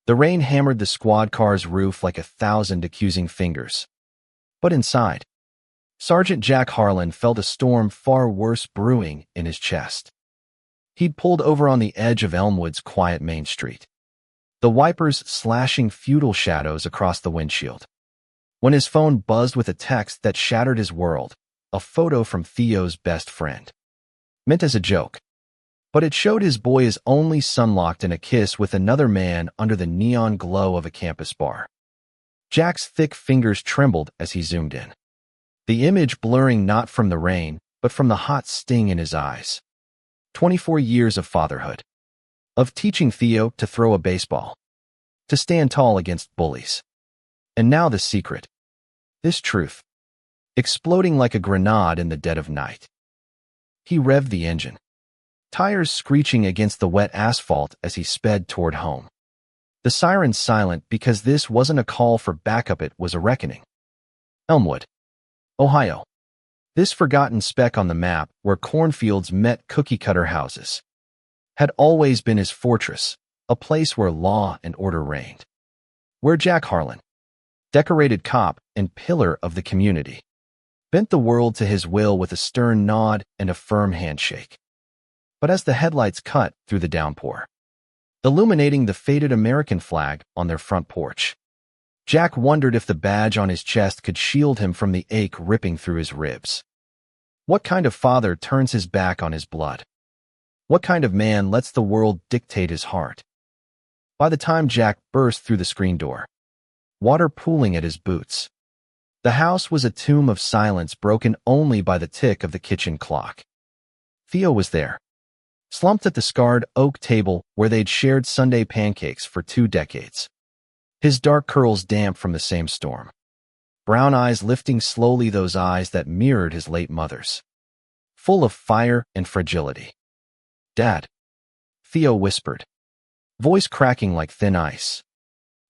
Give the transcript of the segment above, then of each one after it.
The rain hammered the squad car's roof like 1,000 accusing fingers. But inside, Sergeant Jack Harlan felt a storm far worse brewing in his chest. He'd pulled over on the edge of Elmwood's quiet Main Street, the wipers slashing futile shadows across the windshield, when his phone buzzed with a text that shattered his world, a photo from Theo's best friend. Meant as a joke, but it showed his boy as only sunlocked in a kiss with another man under the neon glow of a campus bar. Jack's thick fingers trembled as he zoomed in, the image blurring not from the rain, but from the hot sting in his eyes. 24 years of fatherhood, of teaching Theo to throw a baseball, to stand tall against bullies. And now the secret, this truth, exploding like a grenade in the dead of night. He revved the engine, tires screeching against the wet asphalt as he sped toward home. The siren silent because this wasn't a call for backup, it was a reckoning. Elmwood, Ohio. This forgotten speck on the map where cornfields met cookie-cutter houses had always been his fortress, a place where law and order reigned. Where Jack Harlan, decorated cop and pillar of the community, bent the world to his will with a stern nod and a firm handshake. But as the headlights cut through the downpour, illuminating the faded American flag on their front porch, Jack wondered if the badge on his chest could shield him from the ache ripping through his ribs. What kind of father turns his back on his blood? What kind of man lets the world dictate his heart? By the time Jack burst through the screen door, water pooling at his boots, the house was a tomb of silence broken only by the tick of the kitchen clock. Theo was there, slumped at the scarred oak table where they'd shared Sunday pancakes for 2 decades. His dark curls damp from the same storm, brown eyes lifting slowly, those eyes that mirrored his late mother's, full of fire and fragility. "Dad," Theo whispered, voice cracking like thin ice.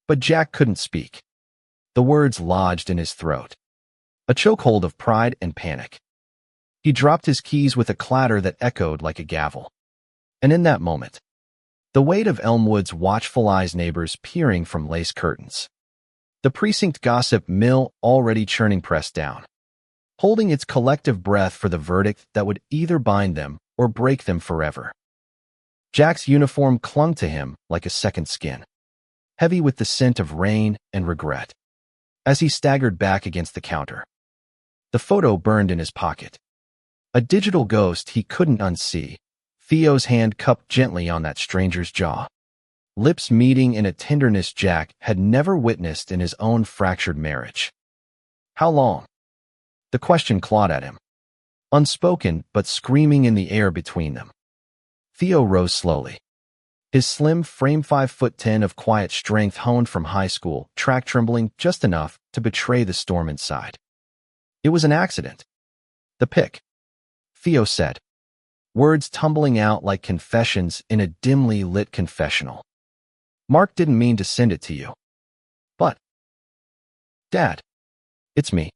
But Jack couldn't speak. The words lodged in his throat, a chokehold of pride and panic. He dropped his keys with a clatter that echoed like a gavel. And in that moment, the weight of Elmwood's watchful eyes, neighbors peering from lace curtains, the precinct gossip mill already churning, pressed down, holding its collective breath for the verdict that would either bind them or break them forever. Jack's uniform clung to him like a second skin, heavy with the scent of rain and regret. As he staggered back against the counter, the photo burned in his pocket, a digital ghost he couldn't unsee. Theo's hand cupped gently on that stranger's jaw, lips meeting in a tenderness Jack had never witnessed in his own fractured marriage. How long? The question clawed at him, unspoken but screaming in the air between them. Theo rose slowly, his slim frame 5'10" of quiet strength honed from high school, track trembling just enough to betray the storm inside. It was an accident. The pic, Theo said, words tumbling out like confessions in a dimly lit confessional. Mark didn't mean to send it to you. But, Dad, it's me.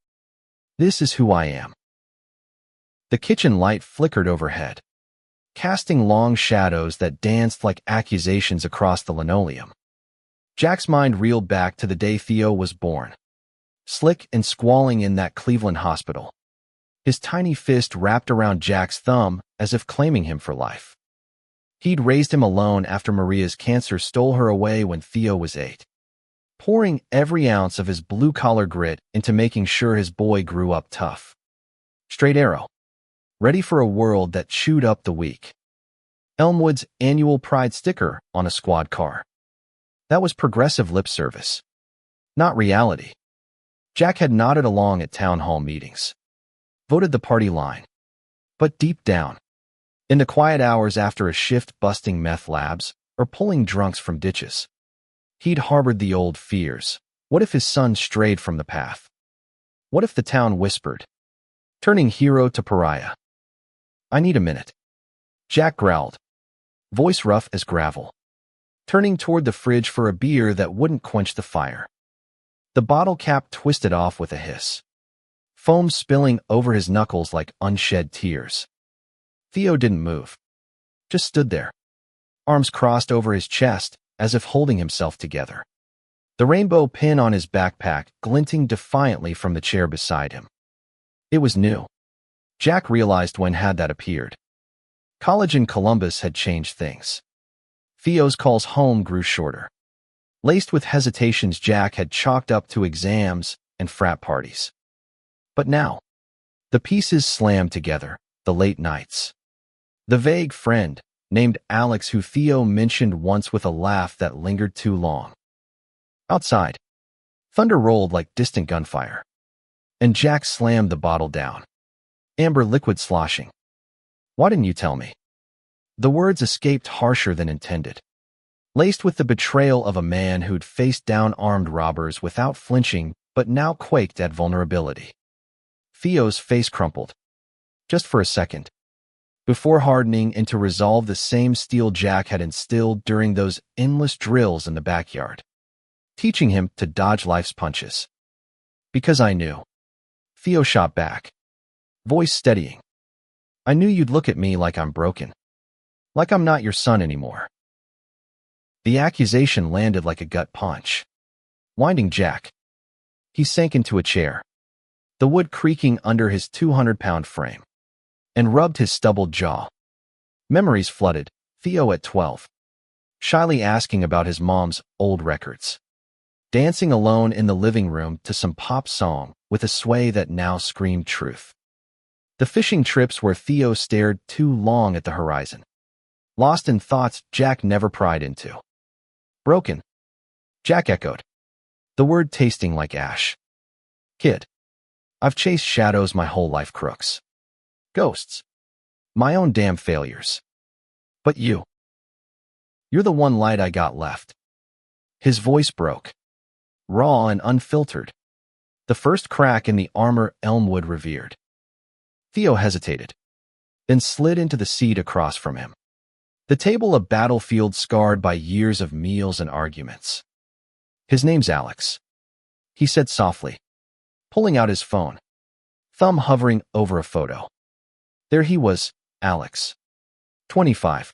This is who I am. The kitchen light flickered overhead, casting long shadows that danced like accusations across the linoleum. Jack's mind reeled back to the day Theo was born, slick and squalling in that Cleveland hospital, his tiny fist wrapped around Jack's thumb as if claiming him for life. He'd raised him alone after Maria's cancer stole her away when Theo was 8, pouring every ounce of his blue-collar grit into making sure his boy grew up tough, straight arrow, ready for a world that chewed up the weak. Elmwood's annual pride sticker on a squad car. That was progressive lip service, not reality. Jack had nodded along at town hall meetings, voted the party line. But deep down, in the quiet hours after a shift busting meth labs or pulling drunks from ditches, he'd harbored the old fears. What if his son strayed from the path? What if the town whispered, turning hero to pariah? I need a minute, Jack growled, voice rough as gravel, turning toward the fridge for a beer that wouldn't quench the fire. The bottle cap twisted off with a hiss, foam spilling over his knuckles like unshed tears. Theo didn't move, just stood there, arms crossed over his chest as if holding himself together. The rainbow pin on his backpack glinting defiantly from the chair beside him. It was new. Jack realized when had that appeared. College in Columbus had changed things. Theo's calls home grew shorter. Laced with hesitations Jack had chalked up to exams and frat parties. But now, the pieces slammed together, the late nights. The vague friend, named Alex, who Theo mentioned once with a laugh that lingered too long. Outside, thunder rolled like distant gunfire. And Jack slammed the bottle down. Amber liquid sloshing. Why didn't you tell me? The words escaped harsher than intended. Laced with the betrayal of a man who'd faced down armed robbers without flinching but now quaked at vulnerability. Theo's face crumpled. Just for a second. Before hardening into resolve the same steel Jack had instilled during those endless drills in the backyard. Teaching him to dodge life's punches. Because I knew. Theo shot back. Voice steadying. I knew you'd look at me like I'm broken. Like I'm not your son anymore. The accusation landed like a gut punch. Winding Jack. He sank into a chair, the wood creaking under his 200-pound frame, and rubbed his stubbled jaw. Memories flooded, Theo at 12, shyly asking about his mom's old records. Dancing alone in the living room to some pop song with a sway that now screamed truth. The fishing trips where Theo stared too long at the horizon. Lost in thoughts Jack never pried into. Broken. Jack echoed. The word tasting like ash. Kid. I've chased shadows my whole life, crooks. Ghosts. My own damn failures. But you. You're the one light I got left. His voice broke. Raw and unfiltered. The first crack in the armor Elmwood revered. Theo hesitated, then slid into the seat across from him. The table a battlefield scarred by years of meals and arguments. His name's Alex, he said softly, pulling out his phone, thumb hovering over a photo. There he was, Alex, 25,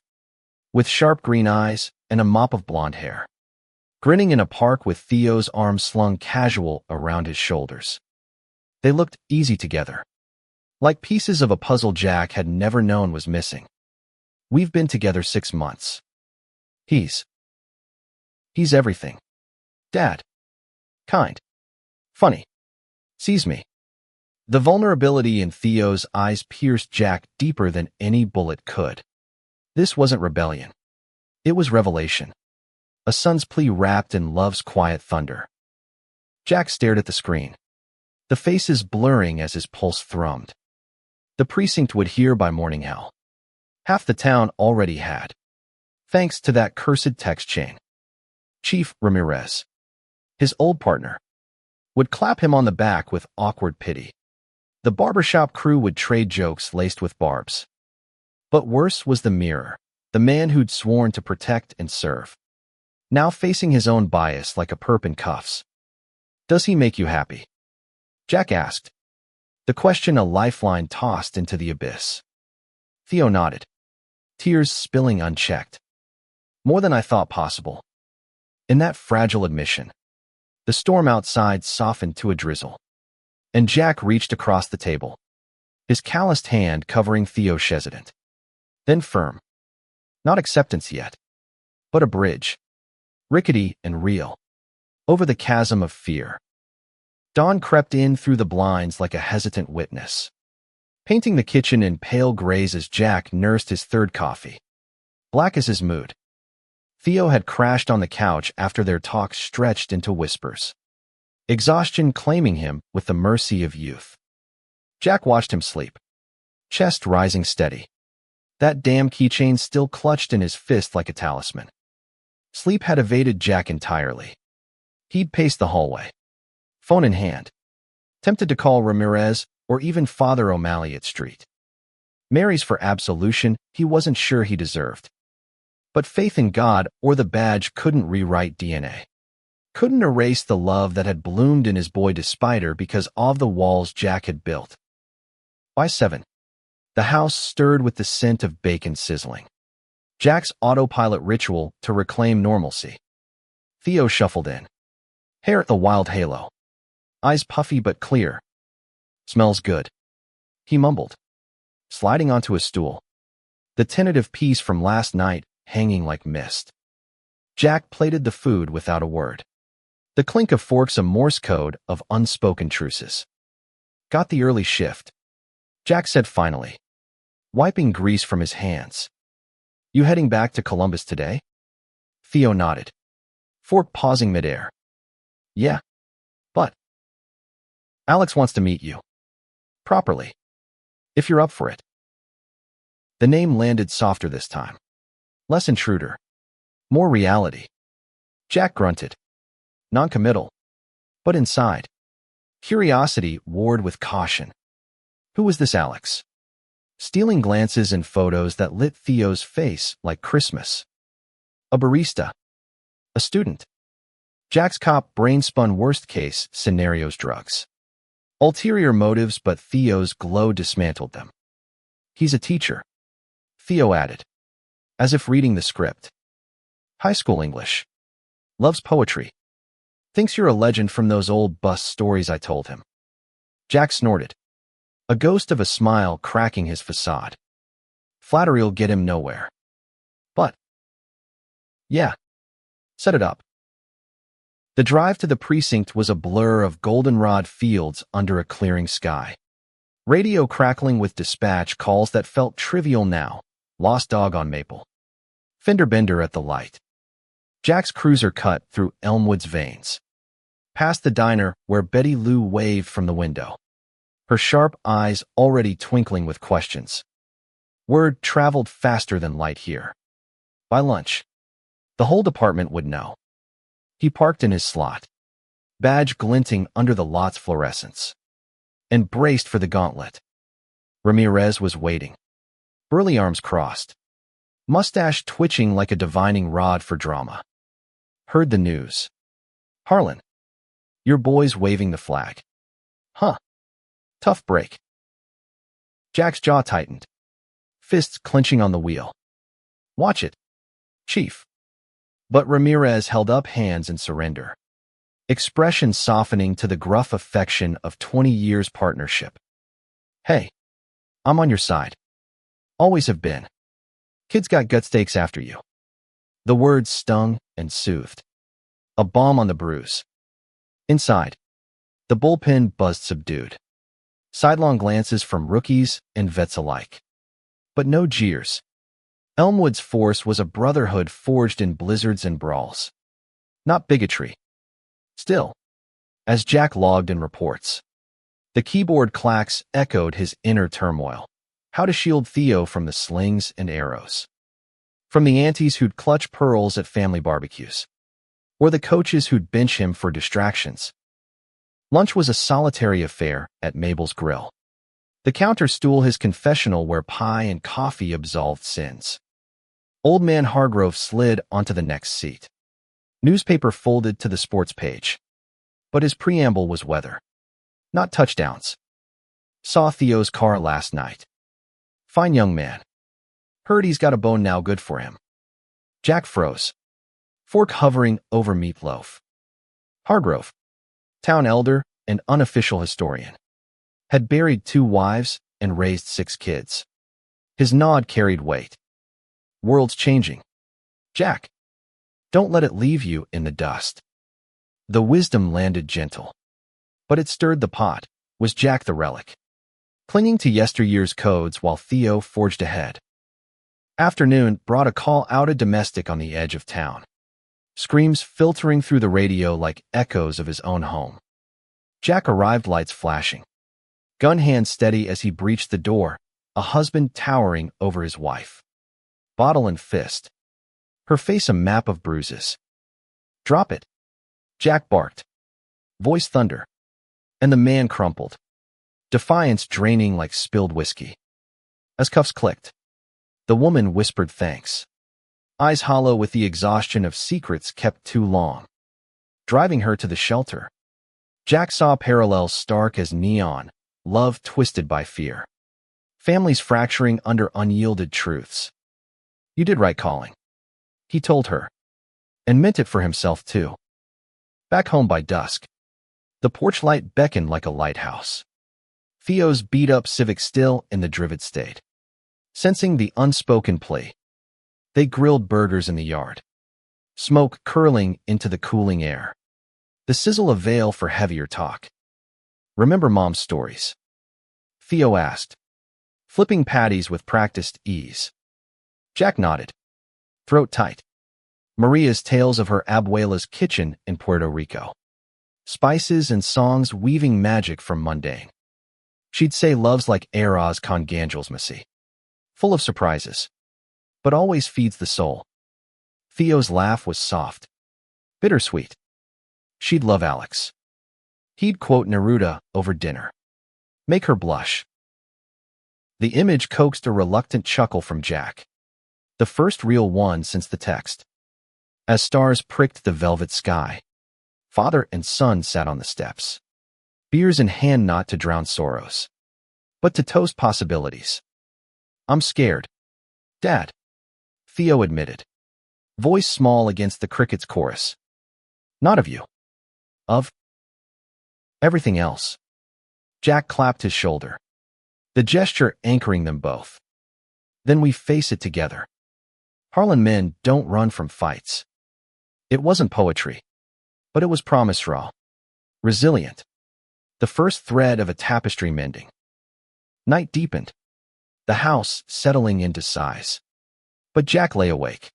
with sharp green eyes and a mop of blonde hair, grinning in a park with Theo's arms slung casual around his shoulders. They looked easy together, like pieces of a puzzle Jack had never known was missing. We've been together 6 months. He's everything. Dad. Kind. Funny. Sees me. The vulnerability in Theo's eyes pierced Jack deeper than any bullet could. This wasn't rebellion. It was revelation. A son's plea wrapped in love's quiet thunder. Jack stared at the screen, the faces blurring as his pulse thrummed. The precinct would hear by morning hell. Half the town already had. Thanks to that cursed text chain. Chief Ramirez, his old partner, would clap him on the back with awkward pity. The barbershop crew would trade jokes laced with barbs. But worse was the mirror, the man who'd sworn to protect and serve. Now facing his own bias like a perp in cuffs. Does he make you happy? Jack asked. The question a lifeline tossed into the abyss. Theo nodded, tears spilling unchecked. More than I thought possible. In that fragile admission, the storm outside softened to a drizzle, and Jack reached across the table, his calloused hand covering Theo's hesitant. Then firm. Not acceptance yet, but a bridge, rickety and real, over the chasm of fear. Dawn crept in through the blinds like a hesitant witness, painting the kitchen in pale grays as Jack nursed his third coffee. Black as his mood. Theo had crashed on the couch after their talk stretched into whispers, exhaustion claiming him with the mercy of youth. Jack watched him sleep, chest rising steady, that damn keychain still clutched in his fist like a talisman. Sleep had evaded Jack entirely. He'd paced the hallway, phone in hand, tempted to call Ramirez or even Father O'Malley at street. Mary's for absolution he wasn't sure he deserved. But faith in God or the badge couldn't rewrite DNA. Couldn't erase the love that had bloomed in his boy despite her because of the walls Jack had built. By 7, the house stirred with the scent of bacon sizzling. Jack's autopilot ritual to reclaim normalcy. Theo shuffled in. Hair a wild halo. Eyes puffy but clear. Smells good, he mumbled, sliding onto a stool. The tentative piece from last night hanging like mist. Jack plated the food without a word. The clink of forks a Morse code of unspoken truces. Got the early shift, Jack said finally, wiping grease from his hands. You heading back to Columbus today? Theo nodded, fork pausing midair. Yeah, but Alex wants to meet you. Properly. If you're up for it. The name landed softer this time. Less intruder. More reality. Jack grunted. Non-committal. But inside, curiosity warred with caution. Who was this Alex? Stealing glances and photos that lit Theo's face like Christmas. A barista. A student. Jack's cop brain-spun worst-case scenarios drugs. Ulterior motives, but Theo's glow dismantled them. He's a teacher, Theo added, as if reading the script. High school English. Loves poetry. Thinks you're a legend from those old bus stories I told him. Jack snorted, a ghost of a smile cracking his facade. Flattery'll get him nowhere. But, yeah, set it up. The drive to the precinct was a blur of goldenrod fields under a clearing sky. Radio crackling with dispatch calls that felt trivial now. Lost dog on Maple. Fender bender at the light. Jack's cruiser cut through Elmwood's veins. Past the diner where Betty Lou waved from the window. Her sharp eyes already twinkling with questions. Word traveled faster than light here. By lunch, the whole department would know. He parked in his slot, badge glinting under the lot's fluorescence, and braced for the gauntlet. Ramirez was waiting, burly arms crossed, mustache twitching like a divining rod for drama. Heard the news. Harlan, your boy's waving the flag. Huh. Tough break. Jack's jaw tightened, fists clenching on the wheel. Watch it, Chief. But Ramirez held up hands in surrender, expression softening to the gruff affection of 20 years partnership. Hey, I'm on your side. Always have been. Kid's got gut steaks after you. The words stung and soothed. A balm on the bruise. Inside, the bullpen buzzed subdued. Sidelong glances from rookies and vets alike. But no jeers. Elmwood's force was a brotherhood forged in blizzards and brawls. Not bigotry. Still, as Jack logged in reports, the keyboard clacks echoed his inner turmoil. How to shield Theo from the slings and arrows. From the aunties who'd clutch pearls at family barbecues. Or the coaches who'd bench him for distractions. Lunch was a solitary affair at Mabel's Grill. The counter stool his confessional where pie and coffee absolved sins. Old man Hargrove slid onto the next seat. Newspaper folded to the sports page. But his preamble was weather. Not touchdowns. Saw Theo's car last night. Fine young man. Heard he's got a bone now good for him. Jack froze. Fork hovering over meatloaf. Hargrove, town elder and unofficial historian, had buried 2 wives and raised 6 kids. His nod carried weight. World's changing. Jack, don't let it leave you in the dust. The wisdom landed gentle. But it stirred the pot. Was Jack the relic? Clinging to yesteryear's codes while Theo forged ahead. Afternoon brought a call out a domestic on the edge of town. Screams filtering through the radio like echoes of his own home. Jack arrived, lights flashing. Gun hand steady as he breached the door, a husband towering over his wife. Bottle in fist. Her face a map of bruises. Drop it. Jack barked. Voice thunder. And the man crumpled. Defiance draining like spilled whiskey. As cuffs clicked, the woman whispered thanks. Eyes hollow with the exhaustion of secrets kept too long. Driving her to the shelter. Jack saw parallels stark as neon, love twisted by fear. Families fracturing under unyielded truths. You did right calling, he told her, and meant it for himself too. Back home by dusk, the porch light beckoned like a lighthouse. Theo's beat-up Civic still in the drivet state. Sensing the unspoken plea, they grilled burgers in the yard, smoke curling into the cooling air. The sizzle of veil for heavier talk. Remember Mom's stories? Theo asked, flipping patties with practiced ease. Jack nodded, throat tight. Maria's tales of her abuela's kitchen in Puerto Rico. Spices and songs weaving magic from mundane. She'd say love's like arroz con ganjels masi, full of surprises, but always feeds the soul. Theo's laugh was soft, bittersweet. She'd love Alex. He'd quote Neruda over dinner, make her blush. The image coaxed a reluctant chuckle from Jack, the first real one since the text. As stars pricked the velvet sky, father and son sat on the steps, beers in hand not to drown sorrows, but to toast possibilities. I'm scared, Dad, Theo admitted, voice small against the cricket's chorus. Not of you. Of everything else. Jack clapped his shoulder, the gesture anchoring them both. Then we face it together. Harlan men don't run from fights. It wasn't poetry, but it was promise raw, resilient, the first thread of a tapestry mending. Night deepened, the house settling into size. But Jack lay awake,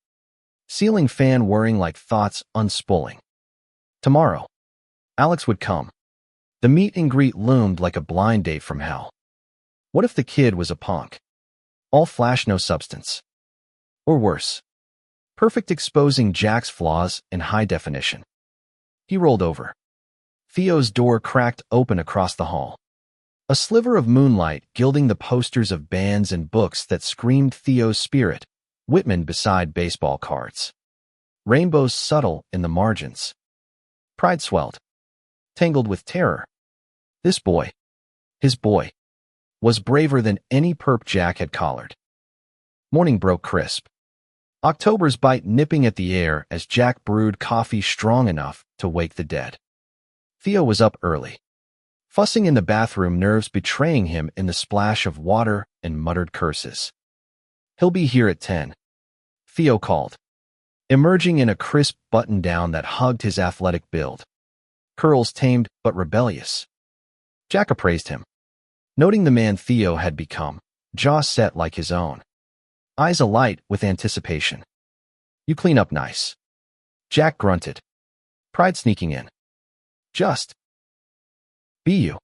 ceiling fan whirring like thoughts unspooling. Tomorrow, Alex would come. The meet and greet loomed like a blind date from hell. What if the kid was a punk? All flash, no substance. Or worse, perfect, exposing Jack's flaws in high definition. He rolled over. Theo's door cracked open across the hall. A sliver of moonlight gilding the posters of bands and books that screamed Theo's spirit, Whitman beside baseball cards. Rainbows subtle in the margins. Pride swelled, tangled with terror. This boy, his boy, was braver than any perp Jack had collared. Morning broke crisp, October's bite nipping at the air as Jack brewed coffee strong enough to wake the dead. Theo was up early, fussing in the bathroom, nerves betraying him in the splash of water and muttered curses. He'll be here at 10, Theo called, emerging in a crisp button-down that hugged his athletic build. Curls tamed but rebellious. Jack appraised him, noting the man Theo had become, jaw set like his own, eyes alight with anticipation. You clean up nice. Jack grunted, pride sneaking in. Just be you.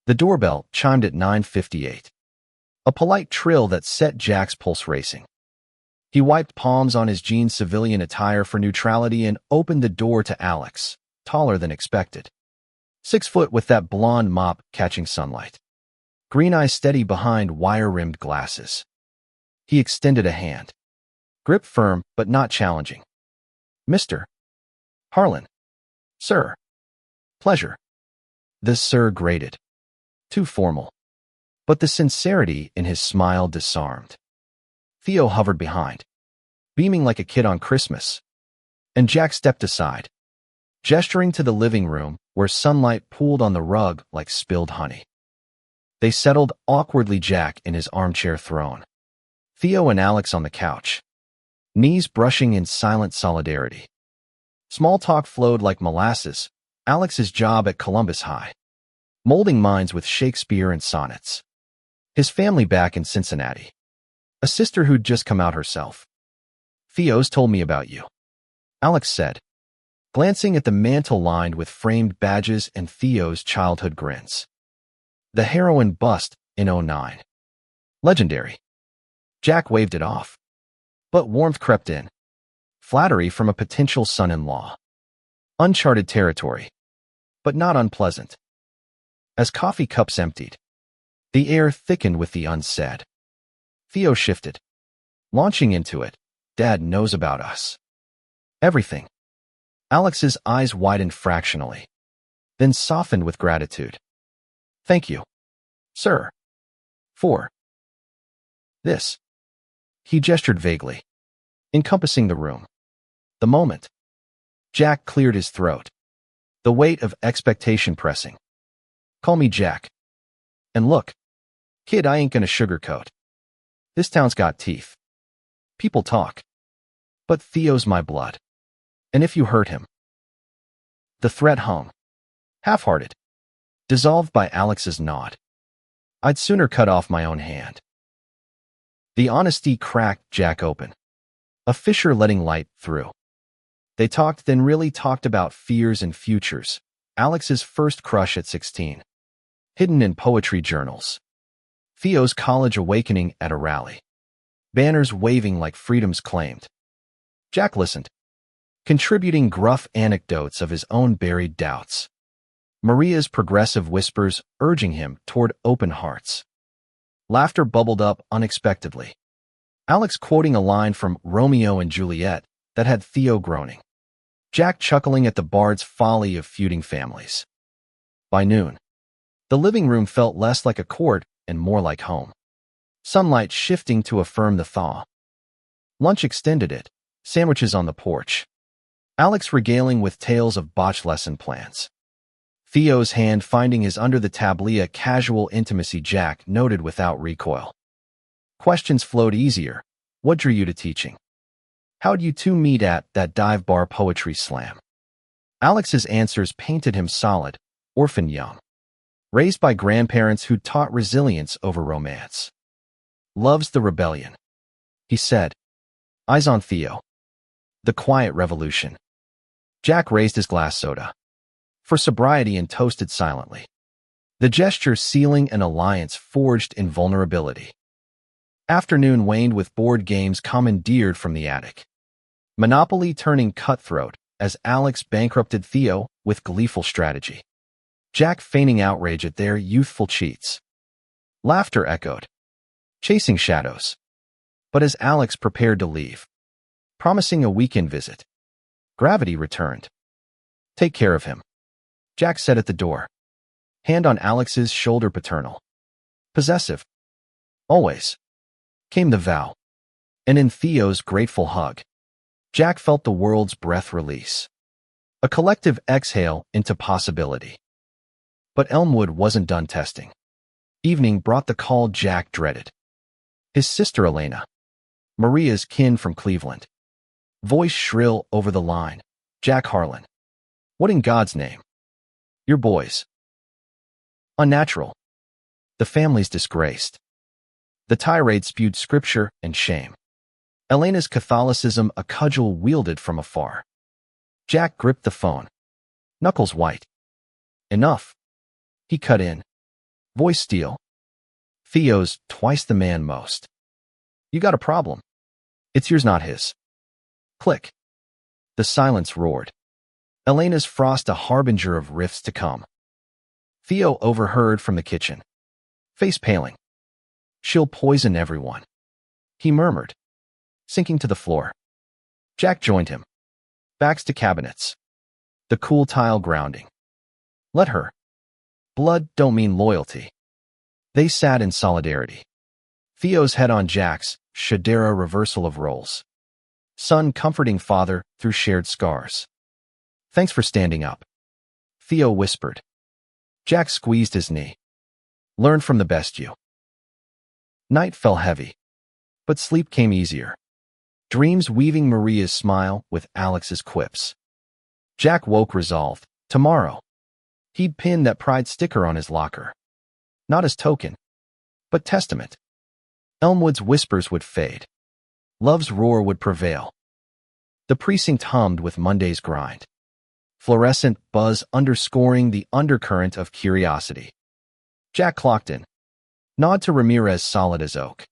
The doorbell chimed at 9:58, a polite trill that set Jack's pulse racing. He wiped palms on his jeans civilian attire for neutrality and opened the door to Alex, taller than expected. 6 foot with that blonde mop catching sunlight. Green eyes steady behind wire-rimmed glasses. He extended a hand. Grip firm but not challenging. Mr. Harlan. Sir. Pleasure. The sir grated. Too formal. But the sincerity in his smile disarmed. Theo hovered behind, beaming like a kid on Christmas. And Jack stepped aside, gesturing to the living room where sunlight pooled on the rug like spilled honey. They settled awkwardly, Jack in his armchair throne, Theo and Alex on the couch, knees brushing in silent solidarity. Small talk flowed like molasses. Alex's job at Columbus High, molding minds with Shakespeare and sonnets. His family back in Cincinnati. A sister who'd just come out herself. Theo's told me about you, Alex said, glancing at the mantle lined with framed badges and Theo's childhood grins. The heroin bust in '09. Legendary. Jack waved it off. But warmth crept in. Flattery from a potential son-in-law. Uncharted territory, but not unpleasant. As coffee cups emptied, the air thickened with the unsaid. Theo shifted, launching into it. Dad knows about us. Everything. Alex's eyes widened fractionally, then softened with gratitude. Thank you, sir, for this. He gestured vaguely, encompassing the room. The moment, Jack cleared his throat, the weight of expectation pressing. Call me Jack. And look, kid, I ain't gonna sugarcoat. This town's got teeth. People talk. But Theo's my blood. And if you hurt him... The threat hung, half-hearted, dissolved by Alex's nod. I'd sooner cut off my own hand. The honesty cracked Jack open, a fissure letting light through. They talked, then really talked about fears and futures. Alex's first crush at 16, hidden in poetry journals. Theo's college awakening at a rally, banners waving like freedom's claimed. Jack listened, contributing gruff anecdotes of his own buried doubts. Maria's progressive whispers urging him toward open hearts. Laughter bubbled up unexpectedly. Alex quoting a line from Romeo and Juliet that had Theo groaning. Jack chuckling at the bard's folly of feuding families. By noon, the living room felt less like a court and more like home. Sunlight shifting to affirm the thaw. Lunch extended it, sandwiches on the porch. Alex regaling with tales of botched lesson plans. Theo's hand finding his under the tablia casual intimacy. Jack noted without recoil. Questions flowed easier. What drew you to teaching? How'd you two meet at that dive bar poetry slam? Alex's answers painted him solid, orphan young, raised by grandparents who taught resilience over romance. Loves the rebellion, he said. Eyes on Theo. The quiet revolution. Jack raised his glass soda for sobriety and toasted silently. The gesture sealing an alliance forged in vulnerability. Afternoon waned with board games commandeered from the attic. Monopoly turning cutthroat as Alex bankrupted Theo with gleeful strategy. Jack feigning outrage at their youthful cheats. Laughter echoed, chasing shadows. But as Alex prepared to leave, promising a weekend visit, gravity returned. Take care of him, Jack said at the door, hand on Alex's shoulder. Paternal, possessive. Always, came the vow. And in Theo's grateful hug, Jack felt the world's breath release. A collective exhale into possibility. But Elmwood wasn't done testing. Evening brought the call Jack dreaded. His sister Elena, Maria's kin from Cleveland. Voice shrill over the line. Jack Harlan. What in God's name? Your boys. Unnatural. The family's disgraced. The tirade spewed scripture and shame. Elena's Catholicism a cudgel wielded from afar. Jack gripped the phone, knuckles white. Enough. He cut in. Voice steel. Theo's twice the man most. You got a problem. It's yours, not his. Click. The silence roared. Elena's frost a harbinger of rifts to come. Theo overheard from the kitchen, face paling. She'll poison everyone, he murmured, sinking to the floor. Jack joined him, backs to cabinets, the cool tile grounding. Let her. Blood don't mean loyalty. They sat in solidarity. Theo's head on Jack's, Shadera reversal of roles. Son comforting father through shared scars. Thanks for standing up, Theo whispered. Jack squeezed his knee. Learn from the best you. Night fell heavy, but sleep came easier. Dreams weaving Maria's smile with Alex's quips. Jack woke resolved. Tomorrow, he'd pin that pride sticker on his locker. Not as token, but testament. Elmwood's whispers would fade. Love's roar would prevail. The precinct hummed with Monday's grind. Fluorescent buzz underscoring the undercurrent of curiosity. Jack clocked in. Nod to Ramirez solid as oak.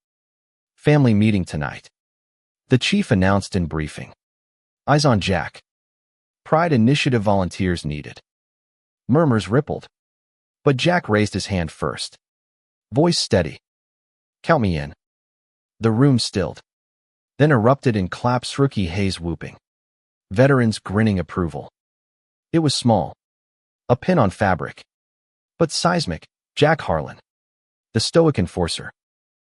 Family meeting tonight, the chief announced in briefing. Eyes on Jack. Pride Initiative volunteers needed. Murmurs rippled, but Jack raised his hand first. Voice steady. Count me in. The room stilled, then erupted in claps. Rookie Hayes whooping. Veterans grinning approval. It was small, a pin on fabric, but seismic. Jack Harlan, the stoic enforcer,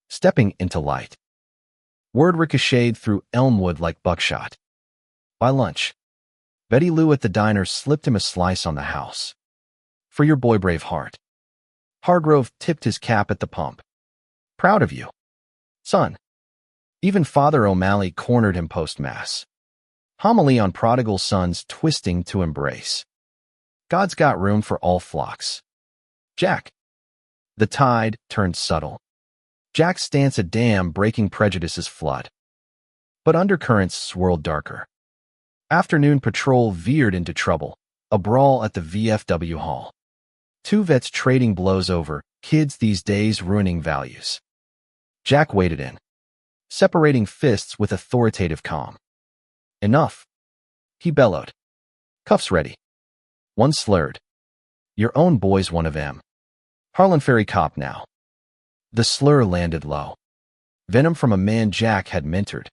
stepping into light. Word ricocheted through Elmwood like buckshot. By lunch, Betty Lou at the diner slipped him a slice on the house. For your boy brave heart. Hargrove tipped his cap at the pump. Proud of you, son. Even Father O'Malley cornered him post-mass. Homily on prodigal sons twisting to embrace. God's got room for all flocks. Jack. The tide turned subtle. Jack's stance a dam breaking prejudice's flood. But undercurrents swirled darker. Afternoon patrol veered into trouble, a brawl at the VFW hall. Two vets trading blows over, kids these days ruining values. Jack waded in, separating fists with authoritative calm. Enough, he bellowed. Cuffs ready. One slurred. Your own boy's one of them. Harlan Ferry cop now. The slur landed low. Venom from a man Jack had mentored.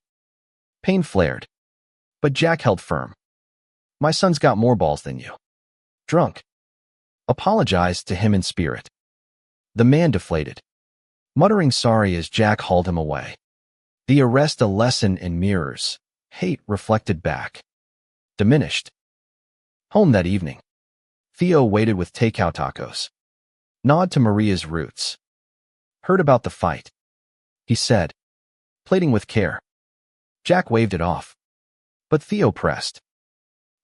Pain flared. But Jack held firm. My son's got more balls than you. Drunk. Apologized to him in spirit. The man deflated, muttering sorry as Jack hauled him away. The arrest a lesson in mirrors. Hate reflected back. Diminished. Home that evening. Theo waited with takeout tacos. Nod to Maria's roots. Heard about the fight, he said, plating with care. Jack waved it off. But Theo pressed.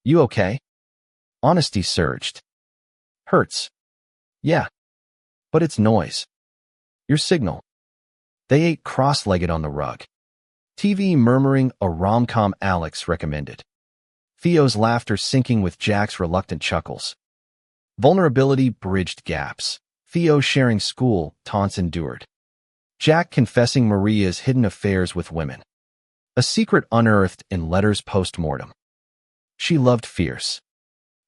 You okay? Honesty surged. Hurts. Yeah. But it's noise. Your signal. They ate cross-legged on the rug. TV murmuring a rom-com Alex recommended. Theo's laughter syncing with Jack's reluctant chuckles. Vulnerability bridged gaps. Theo sharing school, taunts endured. Jack confessing Maria's hidden affairs with women. A secret unearthed in letters post-mortem. She loved fierce.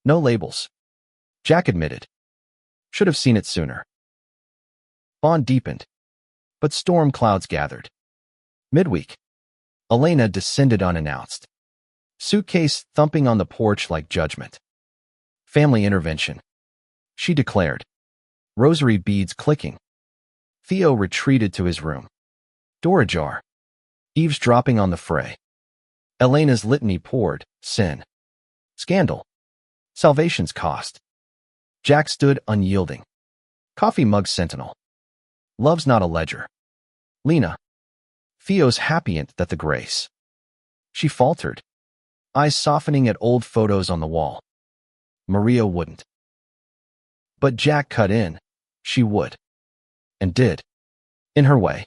No labels. Jack admitted. Should have seen it sooner. Bond deepened. But storm clouds gathered. Midweek. Elena descended unannounced. Suitcase thumping on the porch like judgment. Family intervention. She declared. Rosary beads clicking. Theo retreated to his room. Door ajar. Eavesdropping on the fray. Elena's litany poured. Sin. Scandal. Salvation's cost. Jack stood unyielding. Coffee mug sentinel. Love's not a ledger. Lena. Theo's happient that the grace. She faltered. Eyes softening at old photos on the wall. Maria wouldn't. But Jack cut in. She would. And did. In her way.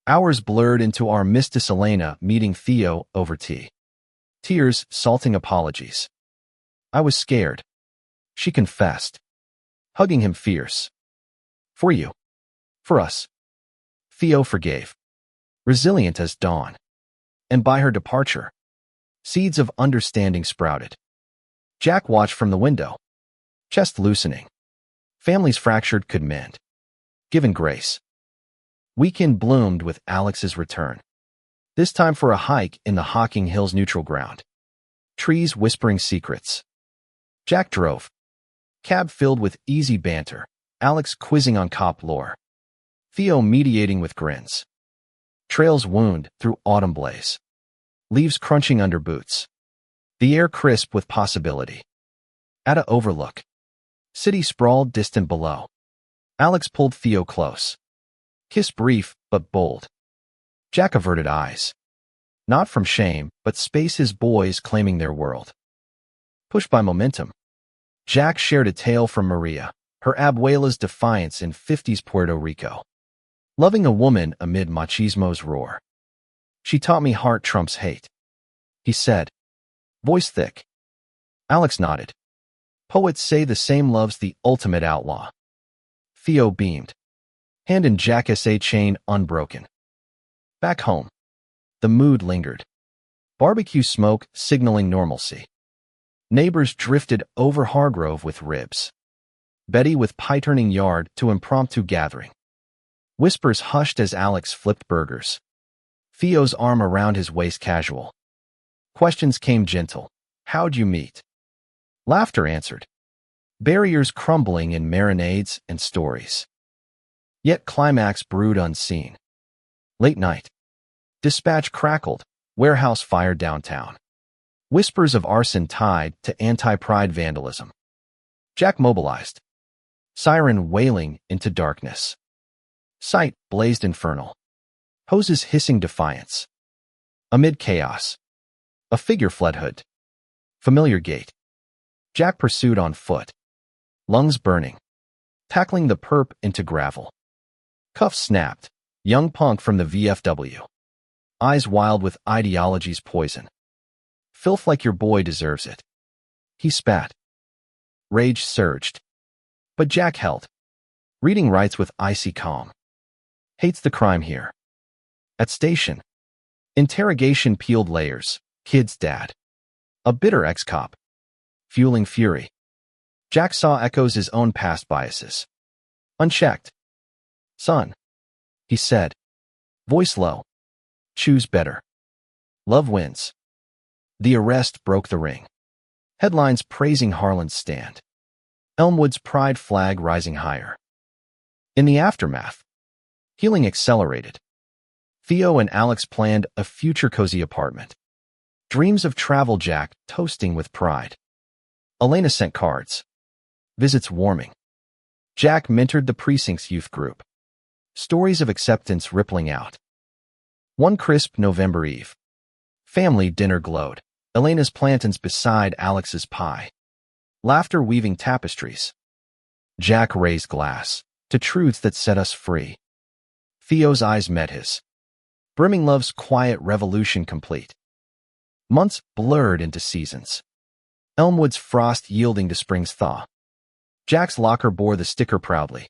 Hours blurred into our Mistress Elena meeting Theo over tea. Tears salting apologies. I was scared. She confessed. Hugging him fierce. For you. For us. Theo forgave. Resilient as dawn. And by her departure, seeds of understanding sprouted. Jack watched from the window. Chest loosening. Families fractured could mend. Given grace. Weekend bloomed with Alex's return. This time for a hike in the Hocking Hills neutral ground. Trees whispering secrets. Jack drove. Cab filled with easy banter. Alex quizzing on cop lore. Theo mediating with grins. Trails wound through autumn blaze. Leaves crunching under boots. The air crisp with possibility. At a overlook. City sprawled distant below. Alex pulled Theo close. Kiss brief, but bold. Jack averted eyes. Not from shame, but space his boys claiming their world. Pushed by momentum. Jack shared a tale from Maria, her abuela's defiance in 50s Puerto Rico. Loving a woman amid machismo's roar. She taught me heart trumps hate. He said. Voice thick. Alex nodded. Poets say the same love's the ultimate outlaw. Theo beamed. Hand in Jack essay chain unbroken. Back home. The mood lingered. Barbecue smoke signaling normalcy. Neighbors drifted over Hargrove with ribs. Betty with pie-turning yard to impromptu gathering. Whispers hushed as Alex flipped burgers. Theo's arm around his waist casual. Questions came gentle. How'd you meet? Laughter answered. Barriers crumbling in marinades and stories. Yet climax brewed unseen. Late night. Dispatch crackled. Warehouse fire downtown. Whispers of arson tied to anti-pride vandalism. Jack mobilized. Siren wailing into darkness. Sight blazed infernal. Hoses hissing defiance. Amid chaos, a figure fled hood. Familiar gait. Jack pursued on foot. Lungs burning. Tackling the perp into gravel. Cuffs snapped. Young punk from the VFW. Eyes wild with ideology's poison. Filth like your boy deserves it. He spat. Rage surged. But Jack held. Reading writes with icy calm. Hates the crime here. At station. Interrogation peeled layers. Kid's dad. A bitter ex-cop. Fueling fury. Jack saw echoes his own past biases. Unchecked. Son. He said. Voice low. Choose better. Love wins. The arrest broke the ring. Headlines praising Harlan's stand. Elmwood's pride flag rising higher. In the aftermath, healing accelerated. Theo and Alex planned a future cozy apartment. Dreams of travel Jack toasting with pride. Elena sent cards. Visits warming. Jack mentored the precinct's youth group. Stories of acceptance rippling out. One crisp November Eve. Family dinner glowed. Elena's plantains beside Alex's pie. Laughter weaving tapestries. Jack raised glass to truths that set us free. Theo's eyes met his. Brimming love's quiet revolution complete. Months blurred into seasons. Elmwood's frost yielding to spring's thaw. Jack's locker bore the sticker proudly.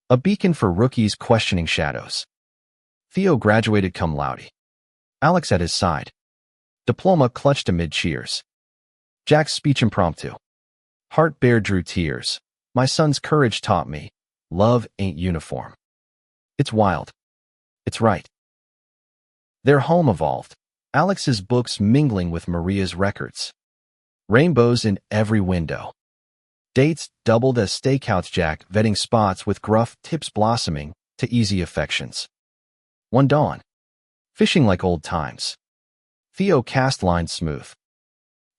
A beacon for rookies questioning shadows. Theo graduated cum laude. Alex at his side. Diploma clutched amid cheers. Jack's speech impromptu. Heart bare drew tears. My son's courage taught me. Love ain't uniform. It's wild. It's right. Their home evolved. Alex's books mingling with Maria's records. Rainbows in every window. Dates doubled as stakeouts. Jack vetting spots with gruff tips blossoming to easy affections. One dawn. Fishing like old times. Theo cast lines smooth.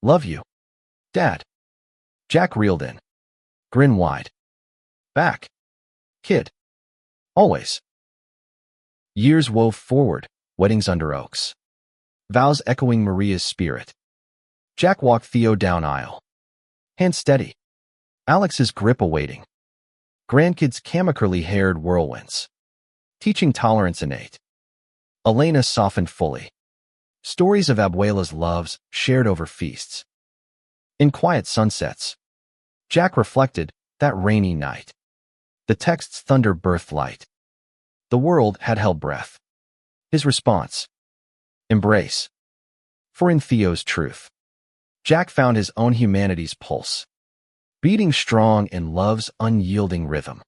Love you. Dad. Jack reeled in. Grin wide. Back. Kid. Always. Years wove forward, weddings under oaks. Vows echoing Maria's spirit. Jack walked Theo down aisle. Hand steady. Alex's grip awaiting. Grandkids chemically-haired whirlwinds. Teaching tolerance innate. Elena softened fully. Stories of abuela's loves shared over feasts. In quiet sunsets, Jack reflected that rainy night. The text's thunder birthed light. The world had held breath. His response. Embrace. For in Theo's truth, Jack found his own humanity's pulse, beating strong in love's unyielding rhythm.